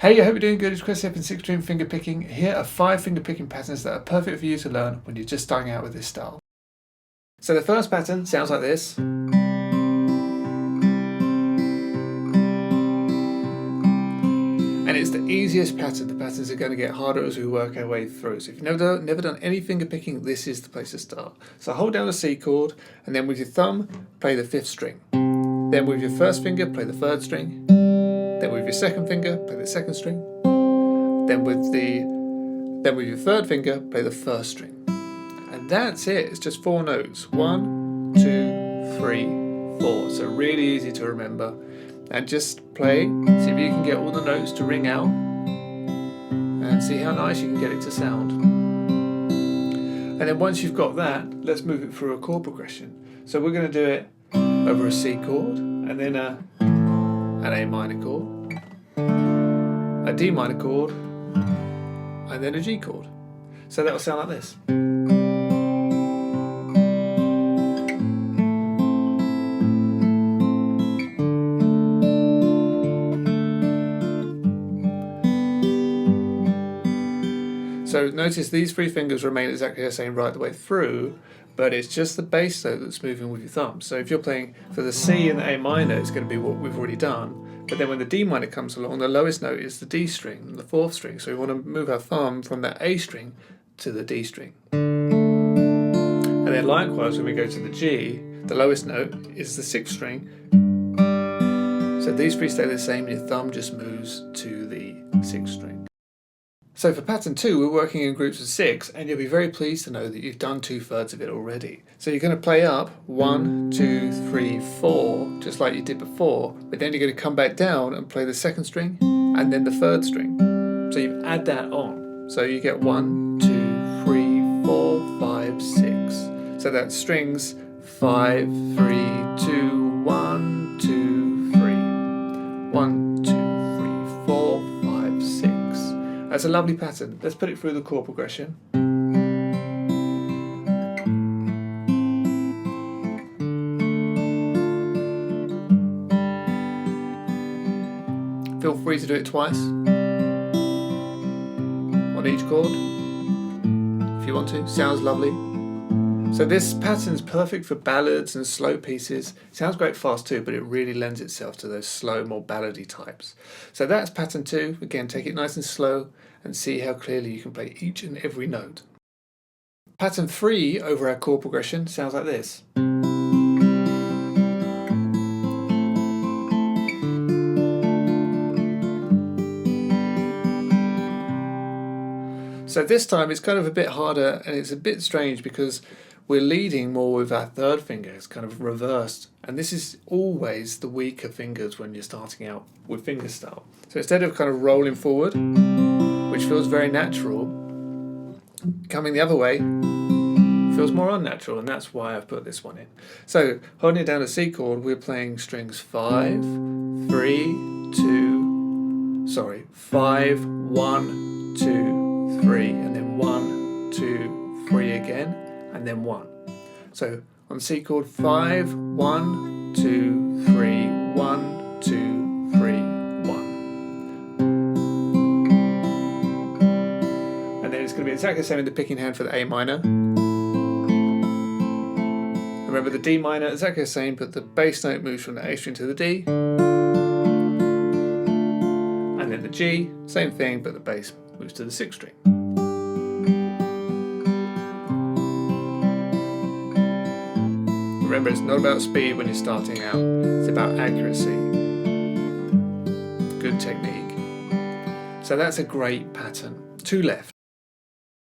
Hey, I hope you're doing good. It's Chris here from 6 String Fingerpicking. Here are 5 fingerpicking patterns that are perfect for you to learn when you're just starting out with this style. So the first pattern sounds like this. And it's the easiest pattern. The patterns are going to get harder as we work our way through. So if you've never done any fingerpicking, this is the place to start. So hold down the C chord, and then with your thumb, play the 5th string. Then with your first finger, play the 3rd string. Then with your second finger, play the 2nd string. Then with your 3rd finger, play the 1st string. And that's it. It's just 4 notes. 1, 2, 3, 4. So really easy to remember. And just play. See if you can get all the notes to ring out. And see how nice you can get it to sound. And then once you've got that, let's move it through a chord progression. So we're going to do it over a C chord, and then an A minor chord, a D minor chord, and then a G chord. So that will sound like this. So notice these 3 fingers remain exactly the same right the way through, but it's just the bass note that's moving with your thumb. So if you're playing for the C and the A minor, it's going to be what we've already done. But then when the D minor comes along, the lowest note is the D string, the 4th string. So we want to move our thumb from that A string to the D string. And then likewise, when we go to the G, the lowest note is the 6th string. So these 3 stay the same, and your thumb just moves to the 6th string. So for pattern 2, we're working in groups of 6, and you'll be very pleased to know that you've done 2/3 of it already. So you're going to play up 1, 2, 3, 4, just like you did before, but then you're going to come back down and play the 2nd string and then the 3rd string. So you add that on. So you get 1, 2, 3, 4, 5, 6. So that's strings 5, 3, 2, 1, 2, 3. 1, 2, 3, 4, 5, 6. That's a lovely pattern. Let's put it through the chord progression. Feel free to do it twice on each chord if you want to. Sounds lovely. So this pattern's perfect for ballads and slow pieces. Sounds great fast too, but it really lends itself to those slow, more ballady types. So that's pattern 2. Again, take it nice and slow and see how clearly you can play each and every note. Pattern 3 over our chord progression sounds like this. So this time it's kind of a bit harder, and it's a bit strange because we're leading more with our 3rd finger. It's kind of reversed, and this is always the weaker fingers when you're starting out with fingerstyle. So instead of kind of rolling forward, which feels very natural, coming the other way feels more unnatural, and that's why I've put this one in. So holding it down a C chord, we're playing strings 5, 1, 2, 3, and then 1, 2, 3 again, and then 1. So on C chord, 5, 1, 2, 3, 1, 2, 3, 1. And then it's going to be exactly the same in the picking hand for the A minor. Remember the D minor, exactly the same, but the bass note moves from the A string to the D. And then the G, same thing, but the bass moves to the 6th string. Remember, it's not about speed when you're starting out, it's about accuracy, good technique. So that's a great pattern. 2 left.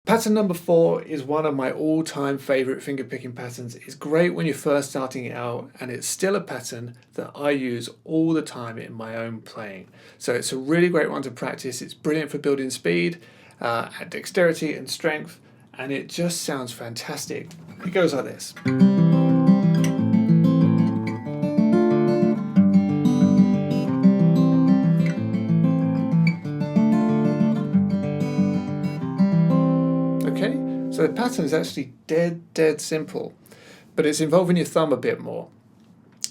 Pattern number 4 is one of my all-time favourite fingerpicking patterns. It's great when you're first starting out, and it's still a pattern that I use all the time in my own playing. So it's a really great one to practice. It's brilliant for building speed, dexterity and strength, and it just sounds fantastic. It goes like this. So the pattern is actually dead simple, but it's involving your thumb a bit more.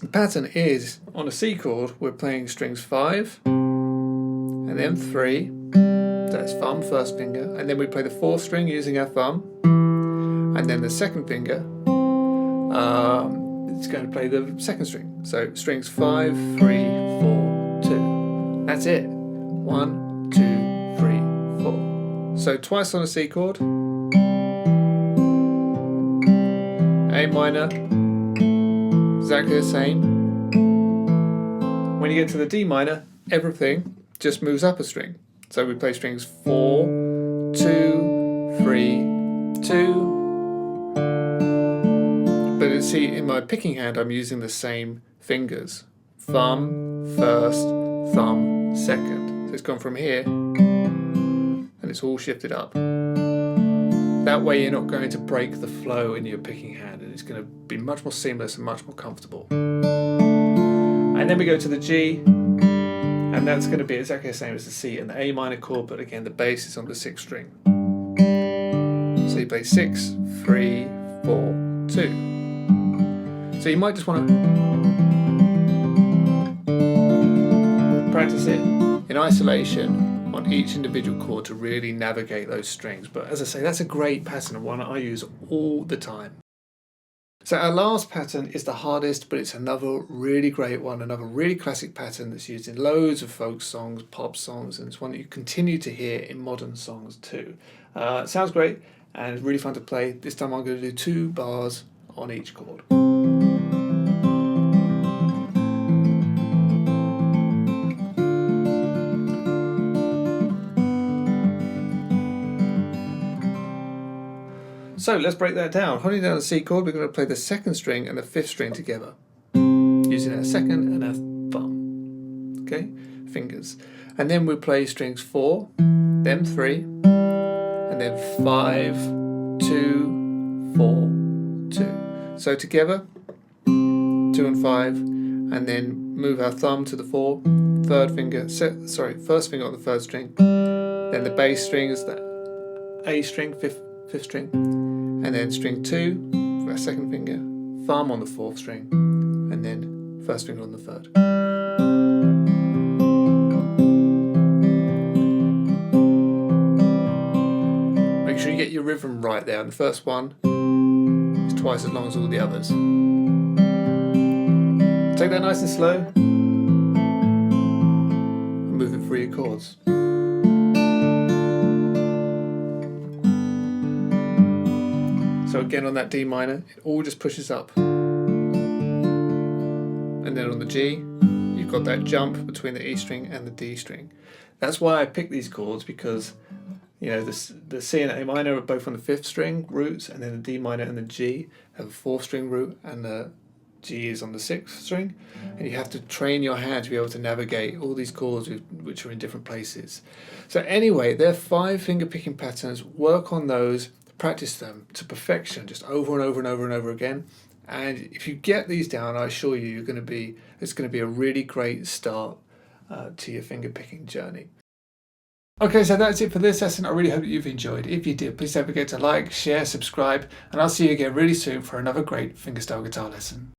The pattern is, on a C chord, we're playing strings 5, and then 3. That's thumb, first finger, and then we play the 4th string using our thumb, and then the second finger it's going to play the 2nd string. So strings 5, 3, 4, 2. That's it. 1, 2, 3, 4. So twice on a C chord, A minor, exactly the same. When you get to the D minor, everything just moves up a string. So we play strings 4, 2, 3, 2. But see, in my picking hand, I'm using the same fingers. Thumb, first, thumb, second. So it's gone from here, and it's all shifted up. That way you're not going to break the flow in your picking hand, and it's going to be much more seamless and much more comfortable. And then we go to the G, and that's going to be exactly the same as the C and the A minor chord, but again the bass is on the 6th string. So you play 6, 3, 4, 2. So you might just want to practice it in isolation on each individual chord to really navigate those strings. But as I say, that's a great pattern and one that I use all the time. So our last pattern is the hardest, but it's another really great one, another really classic pattern that's used in loads of folk songs, pop songs, and it's one that you continue to hear in modern songs too. It sounds great and it's really fun to play. This time I'm going to do 2 bars on each chord. So let's break that down. Holding down the C chord, we're going to play the 2nd string and the 5th string together, using our 2nd and our thumb. Okay, fingers. And then we play strings 4, then 3, and then 5, 2, 4, 2. So together, 2 and 5, and then move our thumb to the 4, first finger on the 3rd string, then the bass string is the A string, 5th string, and then string 2 for our 2nd finger, thumb on the 4th string, and then 1st finger on the 3rd. Make sure you get your rhythm right there, and the first one is twice as long as all the others. Take that nice and slow, and move it through your chords. So again on that D minor, it all just pushes up. And then on the G, you've got that jump between the E string and the D string. That's why I picked these chords, because you know the C and A minor are both on the 5th string roots, and then the D minor and the G have a 4th string root, and the G is on the 6th string. And you have to train your hand to be able to navigate all these chords which are in different places. So anyway, there are 5 finger picking patterns. Work on those. Practice them to perfection, just over and over and over and over again. And if you get these down, I assure you, it's going to be a really great start to your finger picking journey. Okay, so that's it for this lesson. I really hope that you've enjoyed. If you did, please don't forget to like, share, subscribe, and I'll see you again really soon for another great fingerstyle guitar lesson.